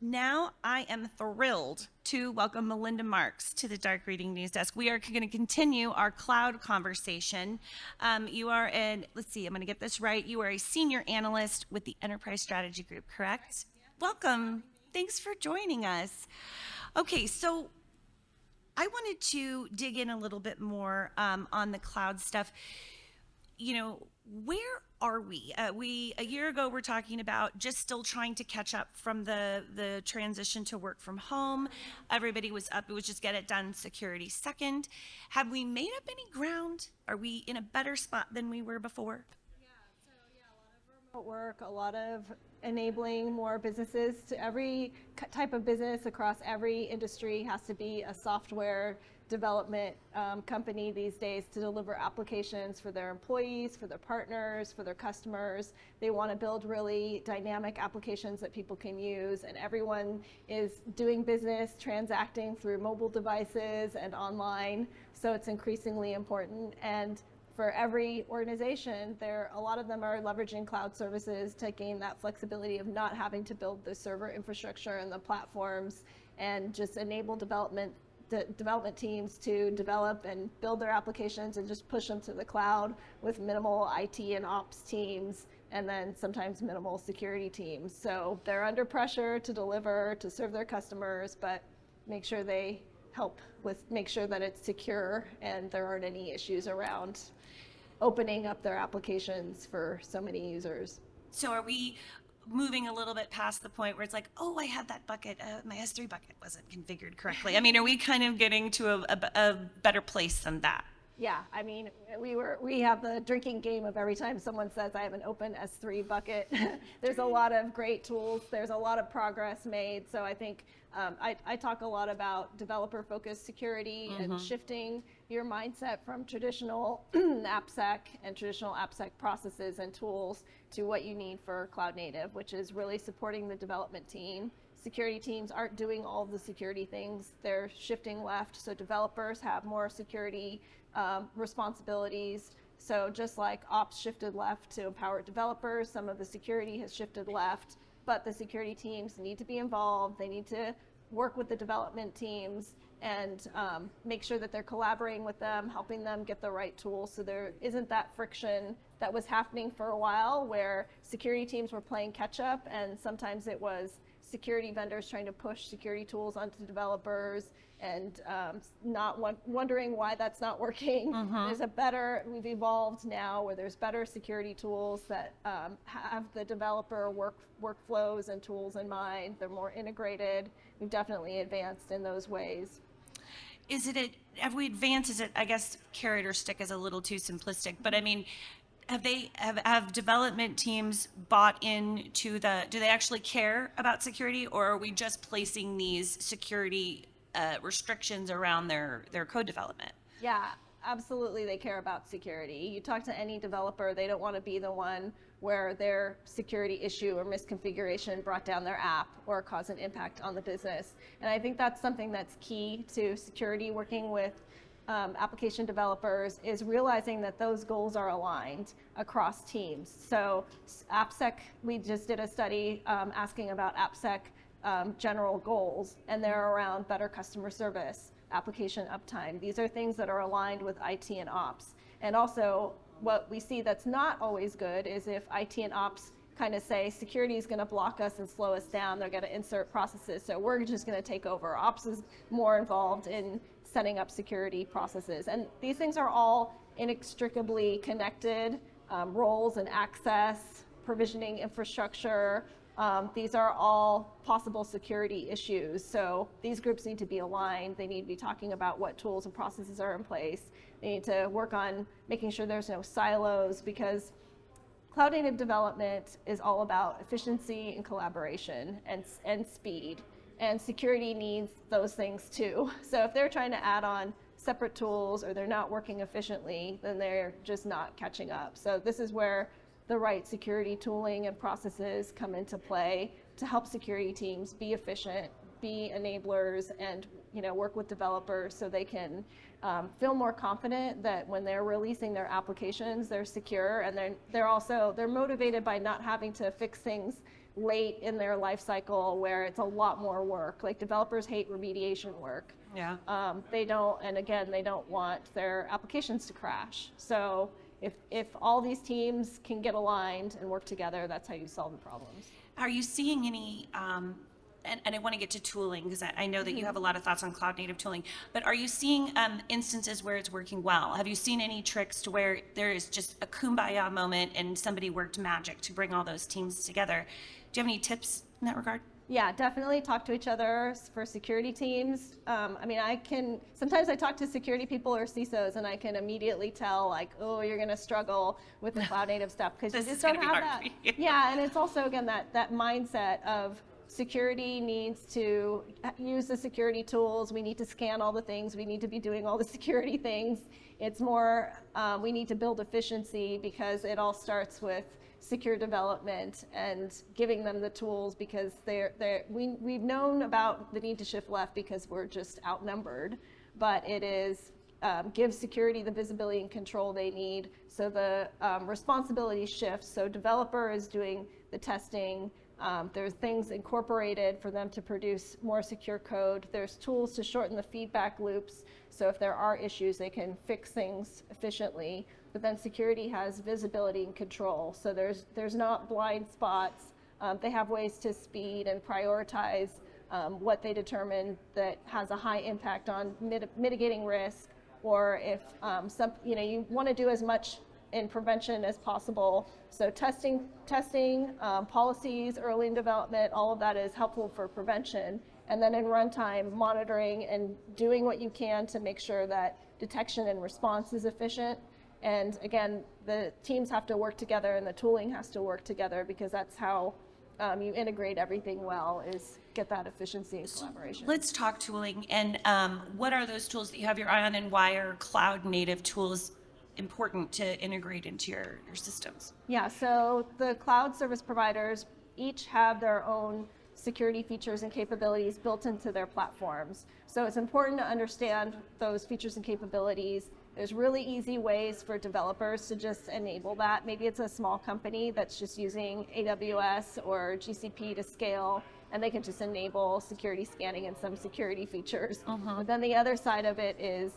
Now I am thrilled to welcome Melinda Marks to the Dark Reading News Desk. We are going to continue our cloud conversation. You are let's see, I'm going to get this right. You are a senior analyst with the Enterprise Strategy Group, correct? Welcome. Thanks for joining us. Okay, so I wanted to dig in a little bit more on the cloud stuff. Where are we? A year ago we're talking about just still trying to catch up from the transition to work from home. Everybody was up. It was just get it done. Security second. Have we made up any ground? Are we in a better spot than we were before? A lot of remote work, a lot of enabling more businesses. To every type of business across every industry has to be a software development company these days to deliver applications for their employees, for their partners, for their customers. They want to build really dynamic applications that people can use, and everyone is doing business, transacting through mobile devices and online, so it's increasingly important. And for every organization, a lot of them are leveraging cloud services to gain that flexibility of not having to build the server infrastructure and the platforms, and just enable development teams to develop and build their applications and just push them to the cloud with minimal IT and ops teams, and then sometimes minimal security teams. So they're under pressure to deliver, to serve their customers, but make sure make sure that it's secure and there aren't any issues around opening up their applications for so many users. So are we moving a little bit past the point where it's like, oh, I had that bucket, my S3 bucket wasn't configured correctly? I mean, are we kind of getting to a better place than that? Yeah, I mean, we have the drinking game of every time someone says I have an open S3 bucket. There's a lot of great tools. There's a lot of progress made. So I think I talk a lot about developer-focused security and shifting your mindset from traditional AppSec and traditional AppSec processes and tools to what you need for cloud native, which is really supporting the development team. Security teams aren't doing all of the security things. They're shifting left, so developers have more security responsibilities. So just like ops shifted left to empower developers, some of the security has shifted left, but the security teams need to be involved. They need to work with the development teams and make sure that they're collaborating with them, helping them get the right tools, so there isn't that friction that was happening for a while where security teams were playing catch up, and sometimes it was security vendors trying to push security tools onto developers and not wondering why that's not working. We've evolved now where there's better security tools that have the developer workflows and tools in mind. They're more integrated. We've definitely advanced in those ways. Have we advanced? Is it, I guess, carrot or stick is a little too simplistic, but I mean, have development teams bought into do they actually care about security, or are we just placing these security restrictions around their code development? Yeah, absolutely, they care about security. You talk to any developer, they don't want to be the one where their security issue or misconfiguration brought down their app or caused an impact on the business. And I think that's something that's key to security, working with application developers, is realizing that those goals are aligned across teams. So AppSec, we just did a study asking about AppSec general goals, and they're around better customer service, application uptime. These are things that are aligned with IT and ops. And also, what we see that's not always good is if IT and ops kind of say security is going to block us and slow us down, they're going to insert processes, so we're just going to take over. Ops is more involved in setting up security processes. And these things are all inextricably connected, roles and access, provisioning infrastructure. These are all possible security issues. So these groups need to be aligned. They need to be talking about what tools and processes are in place. They need to work on making sure there's no silos, because cloud native development is all about efficiency and collaboration and speed. And security needs those things too. So if they're trying to add on separate tools or they're not working efficiently, then they're just not catching up. So this is where the right security tooling and processes come into play to help security teams be efficient, be enablers and work with developers so they can feel more confident that when they're releasing their applications, they're secure, and they're motivated by not having to fix things late in their life cycle where it's a lot more work. Like, developers hate remediation work. Yeah. They don't want their applications to crash. So if all these teams can get aligned and work together, that's how you solve the problems. Are you seeing any, and I want to get to tooling because I know that you have a lot of thoughts on cloud native tooling, but are you seeing instances where it's working well? Have you seen any tricks to where there is just a kumbaya moment and somebody worked magic to bring all those teams together? Do you have any tips in that regard? Yeah, definitely talk to each other for security teams. Sometimes I talk to security people or CISOs and I can immediately tell, like, oh, you're going to struggle with the cloud native stuff because you just don't have that. Yeah, and it's also, again, that mindset of security needs to use the security tools. We need to scan all the things. We need to be doing all the security things. It's more, we need to build efficiency because it all starts with secure development and giving them the tools, because we've known about the need to shift left because we're just outnumbered, but it is give security the visibility and control they need so the responsibility shifts. So developer is doing the testing. There's things incorporated for them to produce more secure code. There's tools to shorten the feedback loops, so if there are issues, they can fix things efficiently. But then security has visibility and control, so there's not blind spots. They have ways to speed and prioritize what they determine that has a high impact on mitigating risk, or if you want to do as much in prevention as possible. So testing, policies early in development, all of that is helpful for prevention. And then in runtime, monitoring and doing what you can to make sure that detection and response is efficient. And again, the teams have to work together and the tooling has to work together, because that's how you integrate everything well, is get that efficiency and collaboration. Let's talk tooling. And what are those tools that you have your eye on, and why are cloud native tools important to integrate into your systems? Yeah, so the cloud service providers each have their own security features and capabilities built into their platforms. So it's important to understand those features and capabilities. There's really easy ways for developers to just enable that. Maybe it's a small company that's just using AWS or GCP to scale, and they can just enable security scanning and some security features. But then the other side of it is,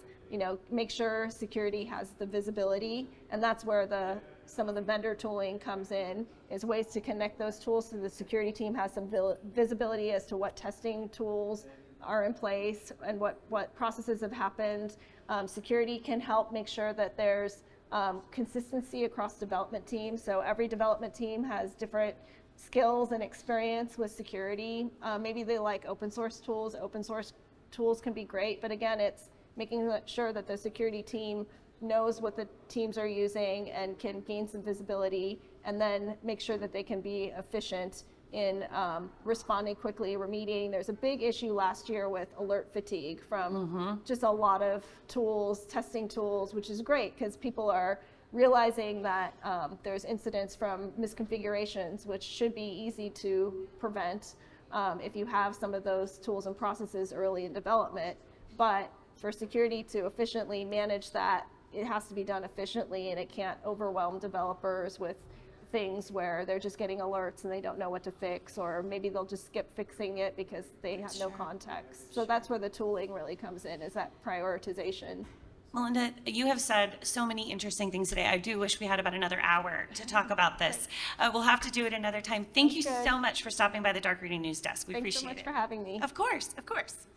make sure security has the visibility, and that's where some of the vendor tooling comes in, is ways to connect those tools so the security team has some visibility as to what testing tools are in place and what processes have happened. Security can help make sure that there's consistency across development teams. So every development team has different skills and experience with security. Maybe they like open source tools. Open source tools can be great, but again, it's making sure that the security team knows what the teams are using and can gain some visibility, and then make sure that they can be efficient in responding quickly, remediating. There's a big issue last year with alert fatigue from just a lot of tools, testing tools, which is great because people are realizing that there's incidents from misconfigurations, which should be easy to prevent if you have some of those tools and processes early in development. But for security to efficiently manage that, it has to be done efficiently, and it can't overwhelm developers with things where they're just getting alerts and they don't know what to fix, or maybe they'll just skip fixing it because they have no context. So that's where the tooling really comes in, is that prioritization. Melinda, you have said so many interesting things today. I do wish we had about another hour to talk about this. We'll have to do it another time. Thank you so much for stopping by the Dark Reading News Desk. We appreciate it. Thanks so much for having me. Of course, of course.